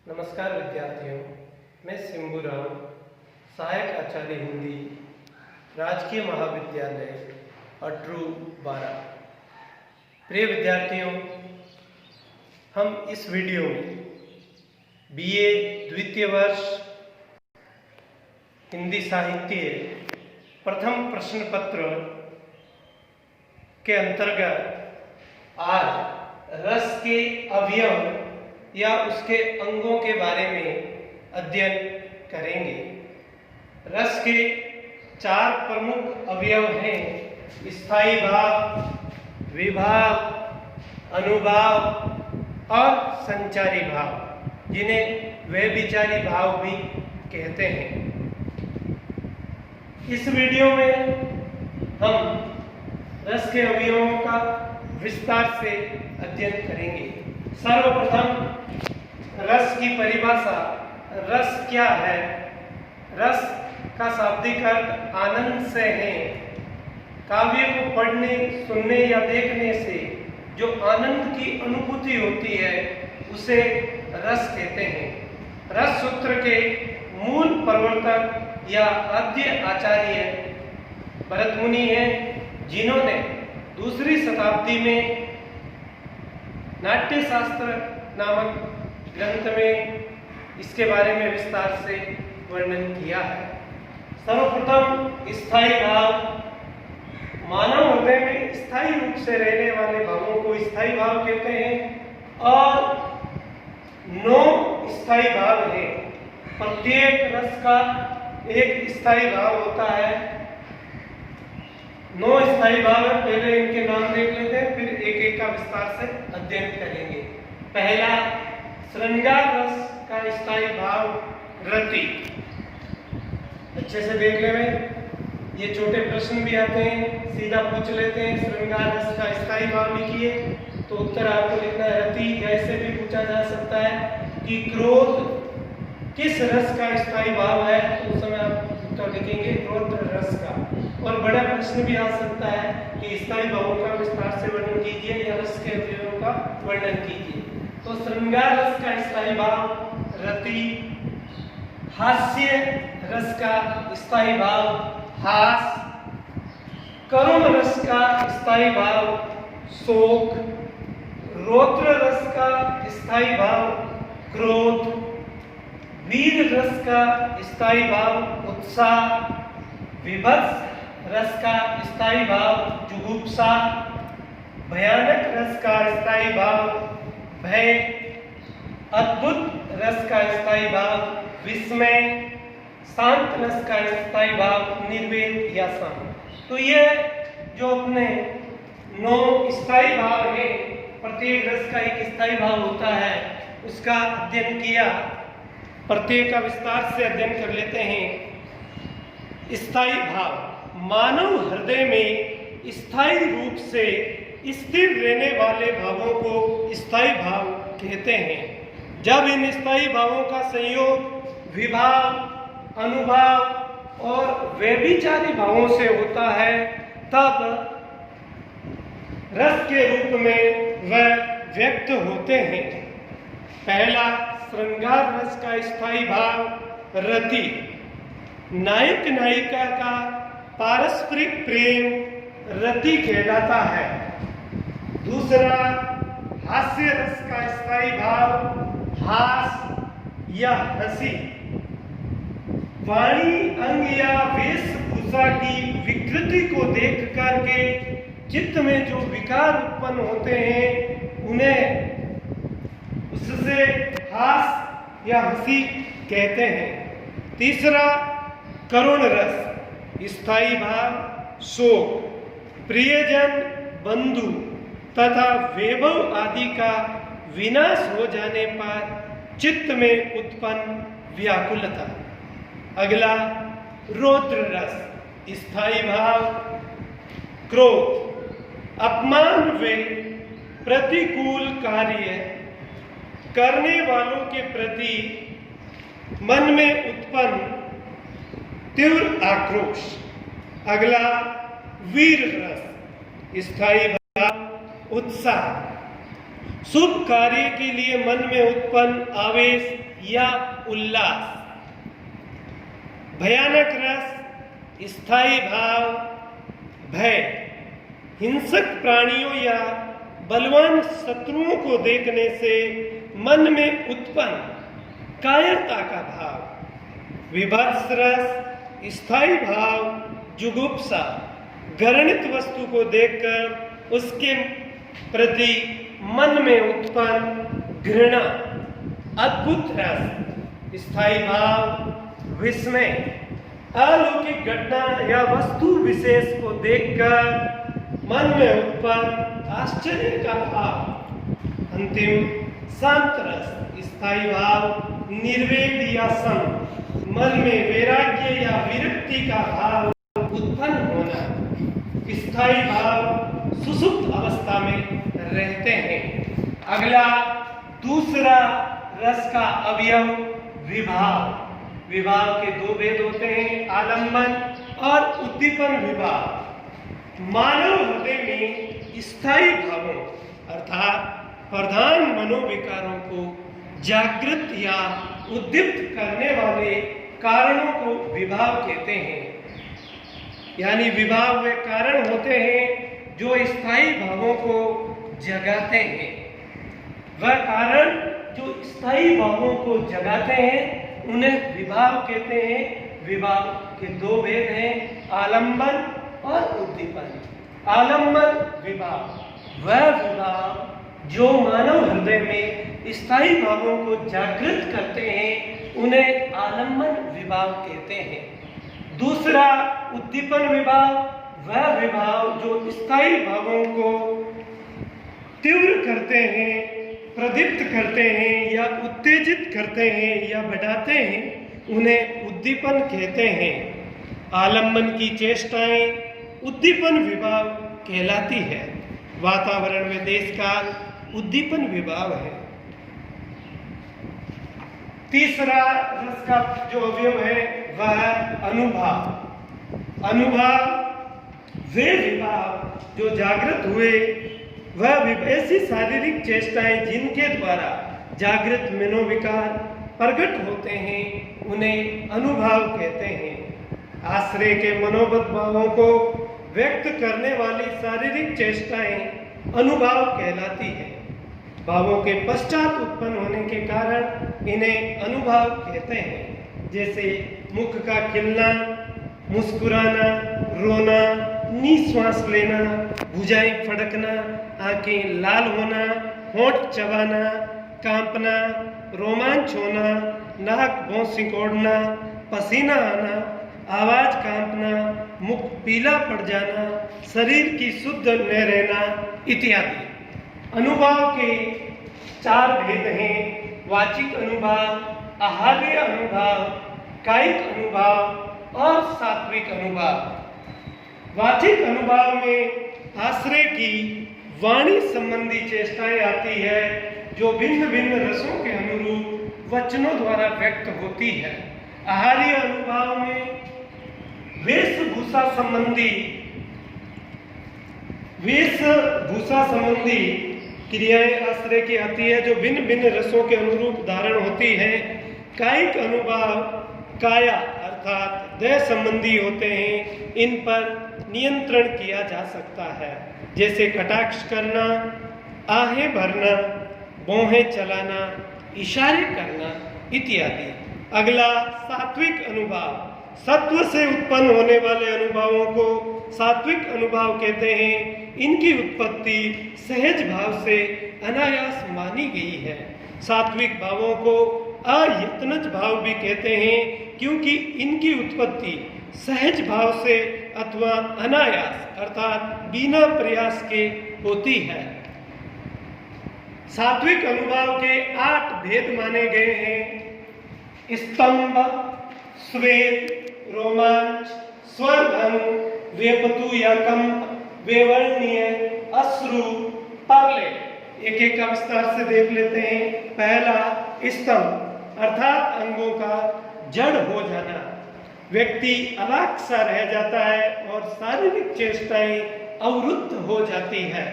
नमस्कार विद्यार्थियों, मैं सिंबूराम, सहायक आचार्य हिंदी, राजकीय महाविद्यालय अटरू 12। प्रिय विद्यार्थियों, हम इस वीडियो में बीए द्वितीय वर्ष हिंदी साहित्य प्रथम प्रश्न पत्र के अंतर्गत आज रस के अवयव या उसके अंगों के बारे में अध्ययन करेंगे। रस के 4 प्रमुख अवयव हैं: स्थायी भाव, विभाव, अनुभाव और संचारी भाव, जिन्हें व्यभिचारी भाव भी कहते हैं। इस वीडियो में हम रस के अवयवों का विस्तार से अध्ययन करेंगे। सर्वप्रथम रस की परिभाषा। रस क्या है? रस का शाब्दिक अर्थ आनंद से है। काव्य को पढ़ने, सुनने या देखने से जो आनंद की अनुभूति होती है उसे रस कहते हैं। रस सूत्र के मूल प्रवर्तक या आद्य आचार्य भरत मुनि हैं, जिन्होंने दूसरी शताब्दी में नाट्यशास्त्र नामक ग्रंथ में इसके बारे में विस्तार से वर्णन किया है। सर्वप्रथम स्थायी भाव। मानव हृदय में स्थायी रूप से रहने वाले भावों को स्थायी भाव कहते हैं और 9 स्थायी भाव हैं। प्रत्येक रस का एक स्थायी भाव होता है। 9 स्थायी भाव है। पहले इनके नाम देख लेते हैं, फिर एक एक का विस्तार से अध्ययन करेंगे। पहला, श्रृंगार रस का स्थायी भाव रति। अच्छे से देख लें, ये छोटे प्रश्न भी आते हैं, सीधा पूछ लेते हैं श्रृंगार रस का स्थायी भाव लिखिए, तो उत्तर आपको लिखना है रति। ऐसे भी पूछा जा सकता है कि क्रोध किस रस का स्थायी भाव है, तो उस समय आप उत्तर लिखेंगे रौद्र रस का। और बड़ा प्रश्न भी आ सकता है कि स्थायी भावों का विस्तार से वर्णन कीजिए या रस के अवयवों का वर्णन कीजिए। तो श्रृंगार रस का स्थायी भाव रति। हास्य रस का स्थायी भाव हास। करुण रस का स्थायी भाव शोक। रौद्र रस का स्थायी भाव क्रोध। वीर रस का स्थायी भाव उत्साह। विभत्स रस का स्थायी भाव जुगुप्सा। भयानक रस का स्थायी भाव भय। अद्भुत रस का स्थायी भाव विस्मय। शांत रस का स्थायी भाव निर्वेद या शांत। तो ये जो अपने 9 स्थायी भाव हैं, प्रत्येक रस का एक स्थायी भाव होता है, उसका अध्ययन किया। प्रत्येक का विस्तार से अध्ययन कर लेते हैं। स्थायी भाव। मानव हृदय में स्थायी रूप से स्थिर रहने वाले भावों को स्थायी भाव कहते हैं। जब इन स्थायी भावों का संयोग विभाव, अनुभाव और व्यभिचारी भावों से होता है, तब रस के रूप में वह व्यक्त होते हैं। पहला, श्रृंगार रस का स्थायी भाव रति। नायक नायिका का पारस्परिक प्रेम रति कहलाता है। दूसरा, हास्य रस का स्थायी भाव हास या हंसी। वाणी, अंग या वेशभूषा की विकृति को देख करके चित्त में जो विकार उत्पन्न होते हैं, उन्हें उससे हास या हंसी कहते हैं। तीसरा, करुण रस स्थायी भाव शोक। प्रियजन, बंधु तथा वैभव आदि का विनाश हो जाने पर चित्त में उत्पन्न व्याकुलता। अगला, रौद्र रस स्थायी भाव क्रोध। अपमान व प्रतिकूल कार्य करने वालों के प्रति मन में उत्पन्न तीव्र आक्रोश। अगला, वीर रस स्थायी भाव उत्साह। शुभ कार्य के लिए मन में उत्पन्न आवेश या उल्लास। भयानक रस, स्थायी भाव, भय, हिंसक प्राणियों या बलवान शत्रुओं को देखने से मन में उत्पन्न कायरता का भाव। विभत्स रस, स्थायी भाव, जुगुप्सा, घृणित वस्तु को देखकर उसके प्रति मन में उत्पन्न घृणा। अद्भुत रस, स्थायी भाव, विस्मय, अलौकिक घटना या वस्तु विशेष को देखकर मन में उत्पन्न आश्चर्य का भाव। अंतिम शांत रस, स्थायी भाव, निर्वेद या सम, मन में वैराग्य या विरक्ति का भाव उत्पन्न होना। स्थायी भाव सुसुप्त अवस्था में रहते हैं। अगला दूसरा रस का अवयव विभाव। विभाव के दो भेद होते हैं, आलंबन और उद्दीपन विभाव। मानव हृदय में स्थायी भावों अर्थात प्रधान मनोविकारों को जागृत या उद्दीप्त करने वाले कारणों को विभाव कहते हैं। यानी विभाव वे कारण होते हैं जो स्थायी भावों को जगाते हैं। वह कारण जो स्थायी भावों को जगाते हैं उन्हें विभाव कहते हैं। विभाव के दो भेद हैं, आलंबन और उद्दीपन। आलंबन विभाव वह विभाव जो मानव हृदय में स्थायी भावों को जागृत करते हैं उन्हें आलंबन विभाव कहते हैं। दूसरा उद्दीपन विभाव वह विभाव जो स्थायी भावों को तीव्र करते हैं, प्रदीप्त करते हैं या उत्तेजित करते हैं या बढ़ाते हैं उन्हें उद्दीपन कहते हैं। आलंबन की चेष्टाएं उद्दीपन विभाव कहलाती है। वातावरण में देश काल उद्दीपन विभाव है। तीसरा रस का जो अवयव है वह अनुभव। अनुभव वे विभाव जो जागृत हुए, वह ऐसी शारीरिक चेष्टाएं जिनके द्वारा जागृत मनोविकार प्रकट होते हैं उन्हें अनुभव कहते हैं। आश्रय के मनोबद्ध भावों को व्यक्त करने वाली शारीरिक चेष्टाएं अनुभव कहलाती है। भावों के पश्चात उत्पन्न होने के कारण इन्हें अनुभव कहते हैं। जैसे मुख का खिलना, मुस्कुराना, रोना, निश्वास लेना, भुजाएं फड़कना, आंखें लाल होना, होंठ चबाना, कांपना, रोमांच होना, नाक भौं सिकोड़ना, पसीना आना, आवाज कांपना, मुख पीला पड़ जाना, शरीर की शुद्ध न रहना इत्यादि। अनुभव के चार भेद हैं, वाचिक अनुभव, आहार्य अनुभव, कायिक अनुभव और सात्विक अनुभव। वाचिक अनुभव में आश्रय की वाणी संबंधी चेष्टाएं आती है जो भिन्न भिन्न रसों के अनुरूप वचनों द्वारा व्यक्त होती है। आहार्य अनुभव में वेशभूषा संबंधी क्रियाएं आश्रय की आती है जो भिन्न भिन्न रसों के अनुरूप धारण होती है। कायिक अनुभव काया अर्थात देह संबंधी होते हैं। इन पर नियंत्रण किया जा सकता है, जैसे कटाक्ष करना, आहें भरना, भौहें चलाना, इशारे करना इत्यादि। अगला सात्विक अनुभव। सत्व से उत्पन्न होने वाले अनुभवों को सात्विक अनुभव कहते हैं। इनकी उत्पत्ति सहज भाव से अनायास मानी गई है। सात्विक भावों को अयत्नज भाव भी कहते हैं क्योंकि इनकी उत्पत्ति सहज भाव से अथवा अनायास अर्थात बिना प्रयास के होती है। सात्विक अनुभव के 8 भेद माने गए हैं। स्तंभ, स्वेद, रोमांच, स्वरभंग, वेपतु या कंप, वेवर्णीय, अश्रु, परले। एक एक का विस्तार से देख लेते हैं। पहला स्तंभ अर्थात अंगों का जड़ हो जाना। व्यक्ति अवाक सा रह जाता है और शारीरिक चेष्टाएं अवरुद्ध हो जाती है।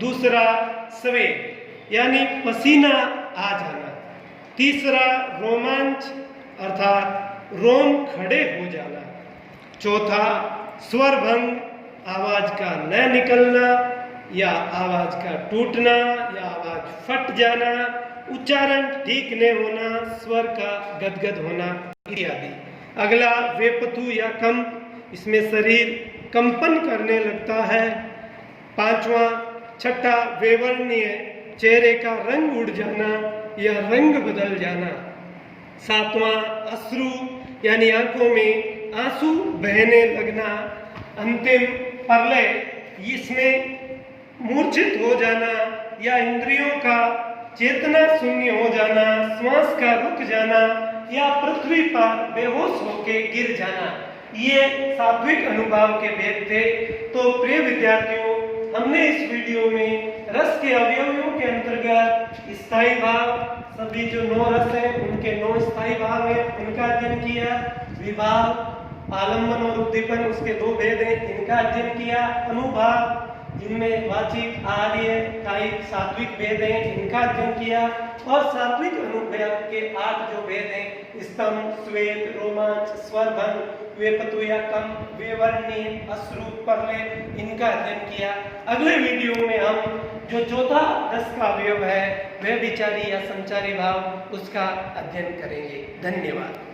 दूसरा स्वेद यानी पसीना आ जाना। तीसरा रोमांच अर्थात रोम खड़े हो जाना। चौथा स्वर भंग, आवाज का न निकलना या आवाज का टूटना या आवाज फट जाना, उच्चारण ठीक न होना, स्वर का गदगद होना इत्यादि। अगला वेपतु या कंप, इसमें शरीर कंपन करने लगता है। पांचवा छठा वेवर्णीय, चेहरे का रंग उड़ जाना या रंग बदल जाना। सातवां अश्रु यानी आंखों में आंसू बहने लगना। अंतिम प्रलय, इसमें मूर्छित हो जाना या इंद्रियों का चेतना शून्य हो जाना, श्वास का रुक जाना या पृथ्वी पर बेहोश होकर गिर जाना। ये सात्विक अनुभव के भेद थे। तो प्रिय विद्यार्थियों, हमने इस वीडियो में रस के अवयवों के अंतर्गत स्थायी भाव, सभी जो 9 रस हैं उनके 9 स्थायी भाव हैं, उनका अध्ययन किया। विभाव, आलम्बन और उद्दीपन, उसके 2 भेद हैं, इनका अध्ययन किया। अनुभाव, जिनमें वाचिक, आर्य, कायिक, सात्विक भेद हैं, इनका अध्ययन किया। और सात्विक अनुभव के 8 जो भेद हैं, स्तंभ, श्वेत, रोमांच, स्वरभंग, वेपतु या कंप, वेवर्णीय, अश्रु, प्रलय, इनका अध्ययन किया। अगले वीडियो में हम जो चौथा रस का अवयव है वह विचारी या संचारी भाव, उसका अध्ययन करेंगे। धन्यवाद।